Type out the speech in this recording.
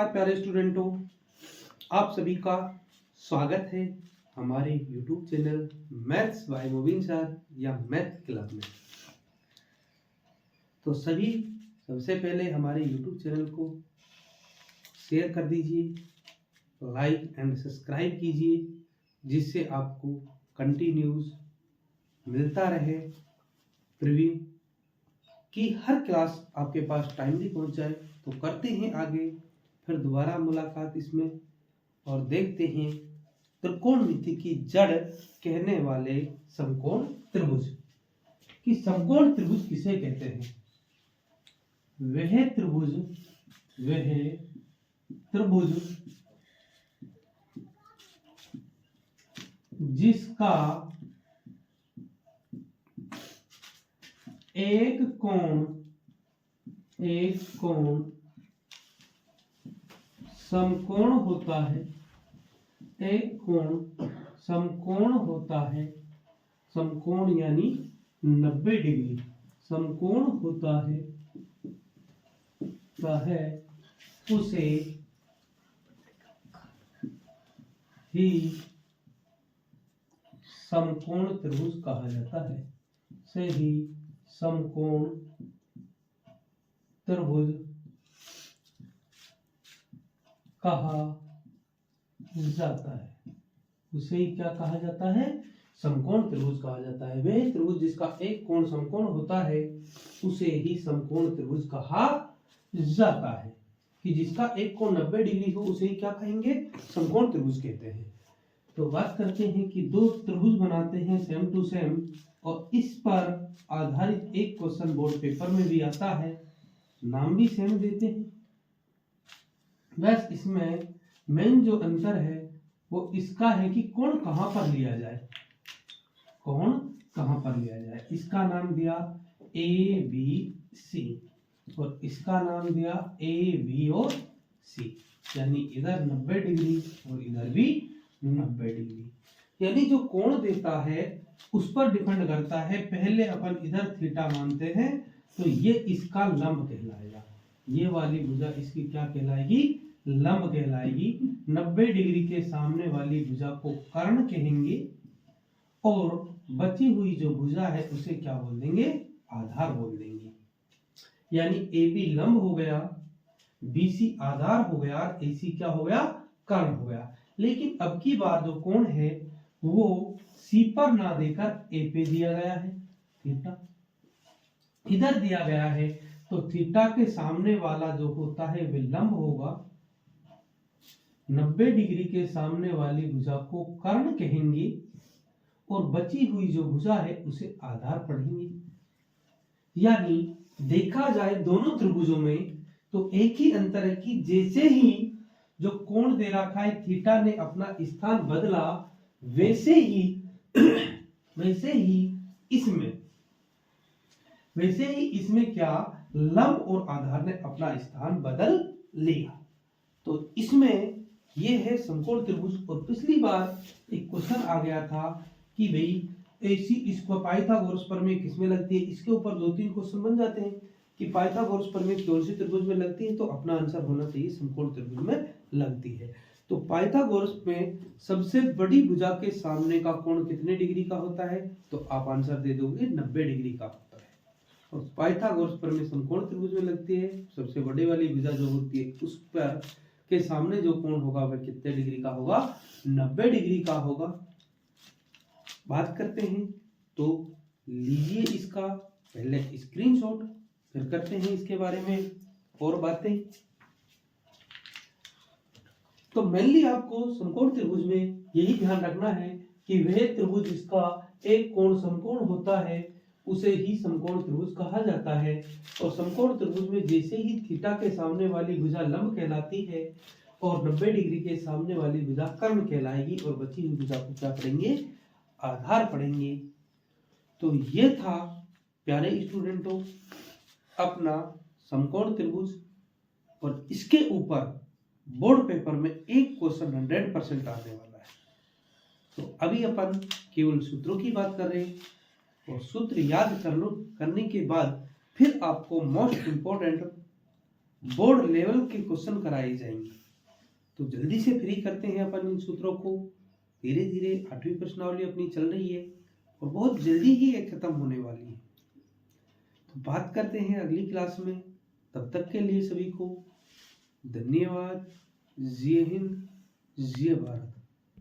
नमस्कार प्यारे स्टूडेंटों, आप सभी का स्वागत है हमारे YouTube channel maths by Mobin sir या मैथ क्लब में। तो सभी सबसे पहले हमारे YouTube चैनल को शेयर कर दीजिए, लाइक एंड सब्सक्राइब कीजिए, जिससे आपको कंटिन्यूस मिलता रहे प्रीव्यू कि हर क्लास आपके पास टाइमली पहुंच जाए। तो करते हैं आगे फिर दोबारा मुलाकात इसमें और देखते हैं त्रिकोणमिति की जड़ कहने वाले समकोण त्रिभुज कि समकोण त्रिभुज किसे कहते हैं। वह त्रिभुज जिसका एक कोण समकोण होता है, एक कोण समकोण होता है, समकोण यानी 90 डिग्री समकोण होता है उसे ही समकोण त्रिभुज कहा जाता है, से ही समकोण त्रिभुज कहा जाता है। उसे ही क्या कहा जाता है? समकोण त्रिभुज कहा जाता है। वह त्रिभुज जिसका एक कोण समकोण होता है उसे ही समकोण त्रिभुज कहा जाता है। कि जिसका एक कोण 90 डिग्री हो उसे ही क्या कहेंगे? समकोण त्रिभुज कहते हैं। तो बात करते हैं कि दो त्रिभुज बनाते हैं सेम टू सेम, और इस पर आधारित एक क्वेश्चन बोर्ड पेपर में भी आता है, नाम भी सेम देते हैं। बस इसमें मेन जो अंतर है वो इसका है कि कोण कहां पर लिया जाए, कोण कहां पर लिया जाए। इसका नाम दिया ABC और इसका नाम दिया AB और C, यानी इधर 90 डिग्री और इधर भी 90 डिग्री। यानी जो कोण देता है उस पर डिपेंड करता है। पहले अपन इधर थीटा मानते हैं तो ये इसका लंब कहलाएगा, ये वाली भुजा इसकी क्या कहलाएगी? लंब कहलाएगी। 90 डिग्री के सामने वाली भुजा को कर्ण कहेंगे और बची हुई जो भुजा है उसे क्या बोल देंगे? आधार बोल देंगे। यानी AB लंब हो गया, BC आधार हो गया, AC क्या हो गया? कर्ण हो गया। लेकिन अब की बार जो कोण है वो C पर ना देकर A पे दिया गया है, थीटा इधर दिया गया है, तो थीटा के सामने वाला जो होता है वह लंब होगा। 90 डिग्री के सामने वाली भुजा को कर्ण कहेंगे और बची हुई जो भुजा है उसे आधार पढ़ेंगे। यानी देखा जाए दोनों त्रिभुजों में तो एक ही अंतर है कि जैसे ही जो कोण दे रखा है थीटा ने अपना स्थान बदला, वैसे ही इसमें क्या लंब और आधार ने अपना स्थान बदल लिया। तो इसमें ये है समकोण त्रिभुज। और पिछली बार एक क्वेश्चन आ गया था कि भाई AC इसको पाइथागोरस प्रमेय किसमें लगती है। इसके ऊपर 2-3 क्वेश्चन बन जाते हैं कि पाइथागोरस प्रमेय कौन सी त्रिभुज में लगती है, तो अपना आंसर होना चाहिए समकोण त्रिभुज में लगती है। तो पाइथागोरस में सबसे बड़ी भुजा के सामने का कोण कितने डिग्री का होता है? तो आप आंसर दे दोगे 90 डिग्री का होता है। और पाइथागोरस प्रमेय समकोण त्रिभुज में लगती है। सबसे बड़ी वाली भुजा जो होती है उस पर के सामने जो कोण होगा वह कितने डिग्री का होगा? 90 डिग्री का होगा। बात करते हैं तो लीजिए इसका पहले स्क्रीनशॉट, फिर करते हैं इसके बारे में और बातें। तो मेनली आपको समकोण त्रिभुज में यही ध्यान रखना है कि वह त्रिभुज जिसका एक कोण समकोण होता है उसे ही समकोण त्रिभुज कहा जाता है। और समकोण त्रिभुज में जैसे ही थीटा के सामने वाली भुजा लंब कहलाती है और 90 डिग्री के सामने वाली भुजा कर्ण कहलाएगी और बची हुई भुजा को क्या पढ़ेंगे? आधार पढ़ेंगे। तो ये था प्यारे स्टूडेंटों अपना समकोण त्रिभुज, और इसके ऊपर बोर्ड पेपर में एक क्वेश्चन 100% आने वाला है। तो अभी अपन केवल सूत्रों की बात कर रहे हैं, और सूत्र याद करने के बाद फिर आपको मोस्ट इंपॉर्टेंट बोर्ड लेवल के क्वेश्चन कराए जाएंगे। तो जल्दी से फ्री करते हैं अपन इन सूत्रों को। धीरे धीरे 8वीं प्रश्नावली अपनी चल रही है और बहुत जल्दी ही ये खत्म होने वाली है। तो बात करते हैं अगली क्लास में। तब तक के लिए सभी को धन्यवाद। जय हिंद, जय भारत।